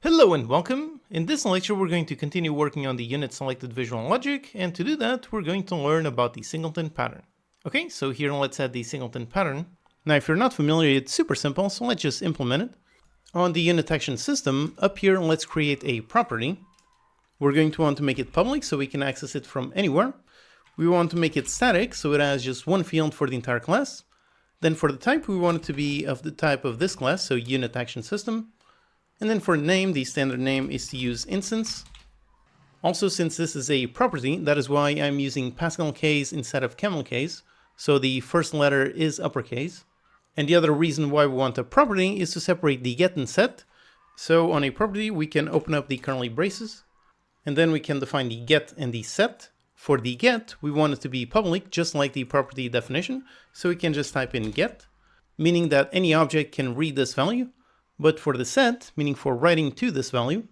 Hello and welcome! In this lecture we're going to continue working on the unit selected visual logic, and to do that we're going to learn about the Singleton pattern. Okay, so here let's add the Singleton pattern. Now if you're not familiar, it's super simple, so let's just implement it. On the unit action system, up here let's create a property. We're going to want to make it public so we can access it from anywhere. We want to make it static so it has just one field for the entire class. Then for the type we want it to be of the type of this class, so unit action system. And then for name, the standard name is to use instance. Also, since this is a property, that is why I'm using Pascal case instead of camel case. So the first letter is uppercase. And the other reason why we want a property is to separate the get and set. So on a property, we can open up the curly braces. And then we can define the get and the set. For the get, we want it to be public, just like the property definition. So we can just type in get, meaning that any object can read this value. But for the set, meaning for writing to this value,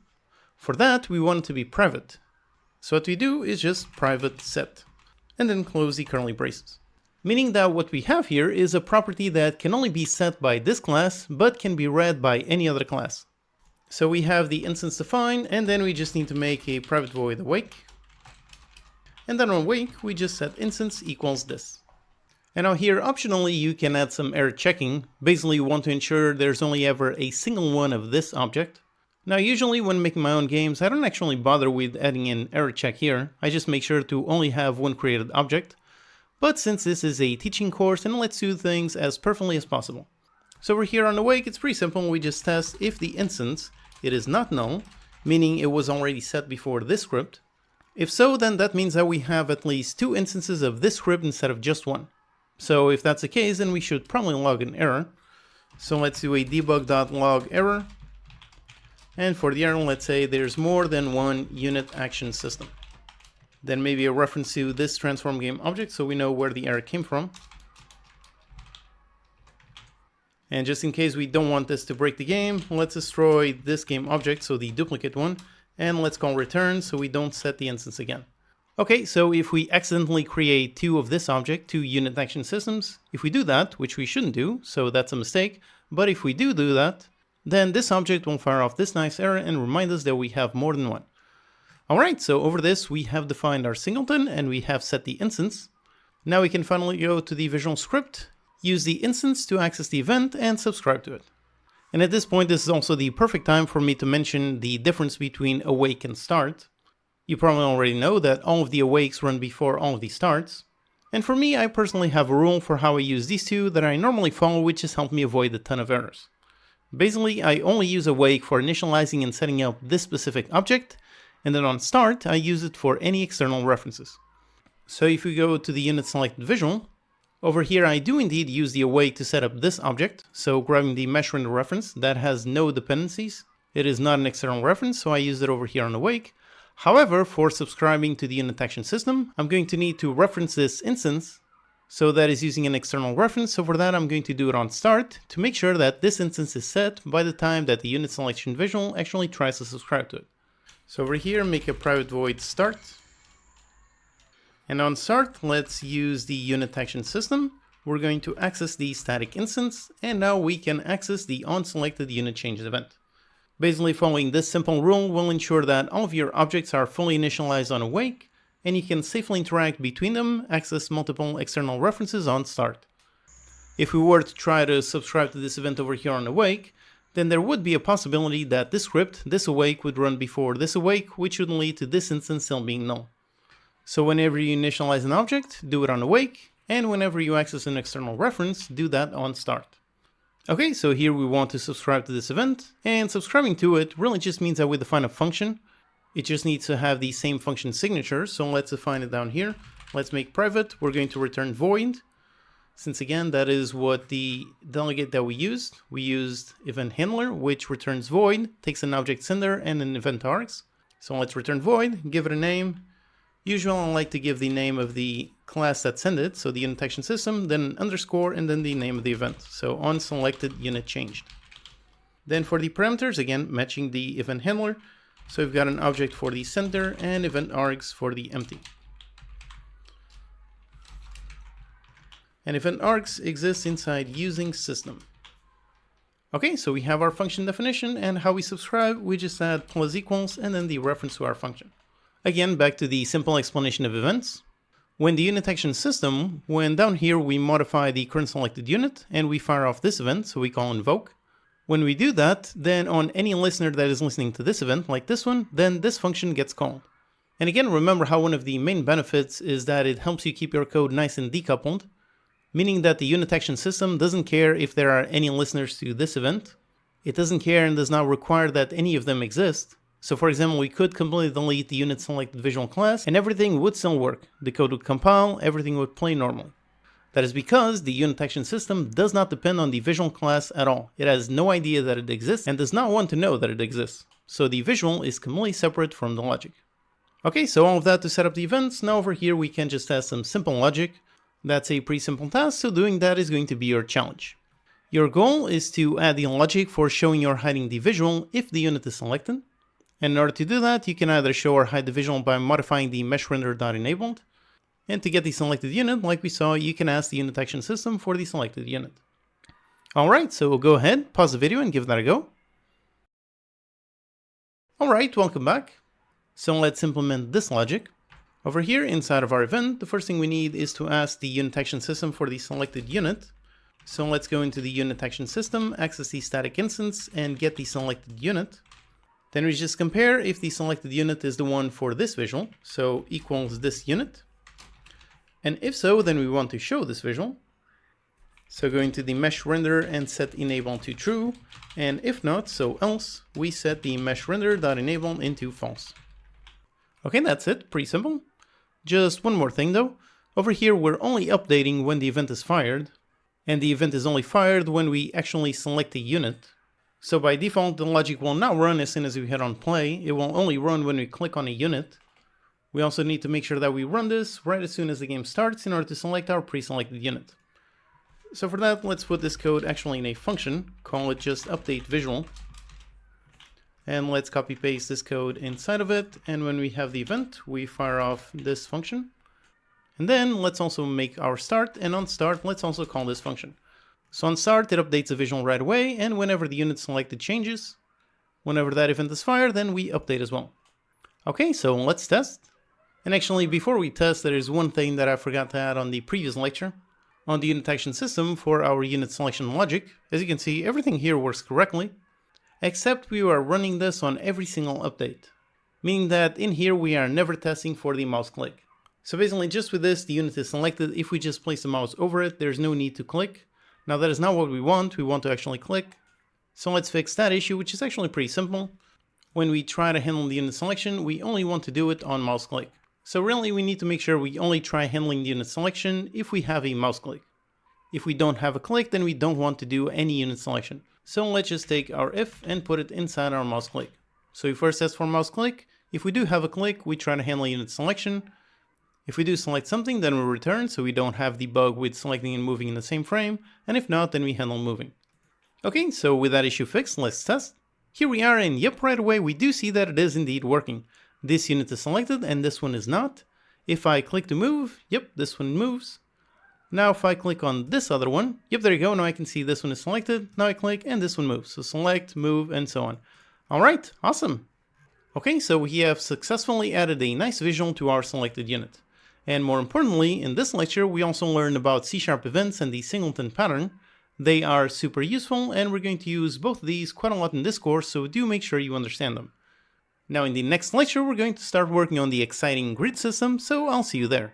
for that we want it to be private. So what we do is just private set, and then close the curly braces. Meaning that what we have here is a property that can only be set by this class, but can be read by any other class. So we have the instance defined, and then we just need to make a private void awake. And then on awake, we just set instance equals this. And now here, optionally, you can add some error checking. Basically, you want to ensure there's only ever a single one of this object. Now, usually when making my own games, I don't actually bother with adding an error check here. I just make sure to only have one created object. But since this is a teaching course, and let's do things as perfectly as possible. So over here on awake, it's pretty simple. We just test if the instance, it is not null, meaning it was already set before this script. If so, then that means that we have at least two instances of this script instead of just one. So if that's the case, then we should probably log an error. So let's do a debug.log error. And for the error, let's say there's more than one unit action system. Then maybe a reference to this transform game object so we know where the error came from. And just in case we don't want this to break the game, let's destroy this game object, so the duplicate one, and let's call return so we don't set the instance again. Okay, so if we accidentally create two of this object, two unit action systems, if we do that, which we shouldn't do, so that's a mistake, but if we do that, then this object will fire off this nice error and remind us that we have more than one. Alright, so over this we have defined our singleton and we have set the instance. Now we can finally go to the visual script, use the instance to access the event and subscribe to it. And at this point, this is also the perfect time for me to mention the difference between awake and start. You probably already know that all of the awakes run before all of the starts. And for me, I personally have a rule for how I use these two that I normally follow, which has helped me avoid a ton of errors. Basically, I only use awake for initializing and setting up this specific object, and then on start, I use it for any external references. So if we go to the unit selected visual, over here I do indeed use the awake to set up this object, so grabbing the mesh render reference that has no dependencies. It is not an external reference, so I use it over here on awake. However, for subscribing to the unit action system, I'm going to need to reference this instance. So that is using an external reference. So for that, I'm going to do it on start to make sure that this instance is set by the time that the unit selection visual actually tries to subscribe to it. So over here, make a private void start. And on start, let's use the unit action system. We're going to access the static instance, and now we can access the onSelected unit changes event. Basically, following this simple rule will ensure that all of your objects are fully initialized on awake, and you can safely interact between them, access multiple external references on start. If we were to try to subscribe to this event over here on awake, then there would be a possibility that this script, this awake, would run before this awake, which would lead to this instance still being null. So whenever you initialize an object, do it on awake, and whenever you access an external reference, do that on start. Okay, so here we want to subscribe to this event, and subscribing to it really just means that we define a function. It just needs to have the same function signature, so let's define it down here. Let's make private, we're going to return void, since again that is what the delegate that we used. We used event handler, which returns void, takes an object sender and an event args. So let's return void, give it a name. Usually I like to give the name of the class that sent it, so the unit action system, then an underscore, and then the name of the event. So onSelected unit changed. Then for the parameters, again, matching the event handler. So we've got an object for the sender and event args for the empty. And event args exists inside using system. Okay, so we have our function definition, and how we subscribe, we just add plus equals and then the reference to our function. Again, back to the simple explanation of events. When the unit action system, when down here we modify the current selected unit and we fire off this event, so we call invoke. When we do that, then on any listener that is listening to this event, like this one, then this function gets called. And again, remember how one of the main benefits is that it helps you keep your code nice and decoupled, meaning that the unit action system doesn't care if there are any listeners to this event. It doesn't care and does not require that any of them exist. So for example, we could completely delete the unit selected visual class and everything would still work. The code would compile, everything would play normally. That is because the unit action system does not depend on the visual class at all. It has no idea that it exists and does not want to know that it exists. So the visual is completely separate from the logic. Okay, so all of that to set up the events. Now over here we can just test some simple logic. That's a pretty simple task, so doing that is going to be your challenge. Your goal is to add the logic for showing or hiding the visual if the unit is selected. And in order to do that, you can either show or hide the visual by modifying the mesh render.enabled. And to get the selected unit, like we saw, you can ask the unit action system for the selected unit. Alright, so we'll go ahead, pause the video and give that a go. Alright, welcome back. So let's implement this logic. Over here inside of our event, the first thing we need is to ask the unit action system for the selected unit. So let's go into the unit action system, access the static instance, and get the selected unit. Then we just compare if the selected unit is the one for this visual, so equals this unit. And if so, then we want to show this visual. So go into the mesh render and set enable to true. And if not, so else, we set the mesh render.enable into false. Okay, that's it, pretty simple. Just one more thing though. Over here, we're only updating when the event is fired. And the event is only fired when we actually select a unit. So by default, the logic will not run as soon as we hit on play. It will only run when we click on a unit. We also need to make sure that we run this right as soon as the game starts in order to select our pre-selected unit. So for that, let's put this code actually in a function, call it just update visual. And let's copy paste this code inside of it. And when we have the event, we fire off this function. And then let's also make our start, and on start, let's also call this function. So on start, it updates the visual right away, and whenever the unit selected changes, whenever that event is fired, then we update as well. Okay, so let's test. And actually, before we test, there is one thing that I forgot to add on the previous lecture. On the unit action system for our unit selection logic, as you can see, everything here works correctly, except we are running this on every single update. Meaning that in here, we are never testing for the mouse click. So basically, just with this, the unit is selected. If we just place the mouse over it, there's no need to click. Now that is not what we want to actually click. So let's fix that issue, which is actually pretty simple. When we try to handle the unit selection, we only want to do it on mouse click. So really we need to make sure we only try handling the unit selection if we have a mouse click. If we don't have a click, then we don't want to do any unit selection. So let's just take our if and put it inside our mouse click. So we first test for mouse click. If we do have a click, we try to handle unit selection. If we do select something, then we return, so we don't have the bug with selecting and moving in the same frame, and if not, then we handle moving. Okay, so with that issue fixed, let's test. Here we are, and yep, right away we do see that it is indeed working. This unit is selected, and this one is not. If I click to move, yep, this one moves. Now if I click on this other one, yep, there you go, now I can see this one is selected, now I click, and this one moves. So select, move, and so on. Alright, awesome. Okay, so we have successfully added a nice visual to our selected unit. And more importantly, in this lecture, we also learned about C# events and the Singleton pattern. They are super useful, and we're going to use both of these quite a lot in this course, so do make sure you understand them. Now in the next lecture, we're going to start working on the exciting grid system, so I'll see you there.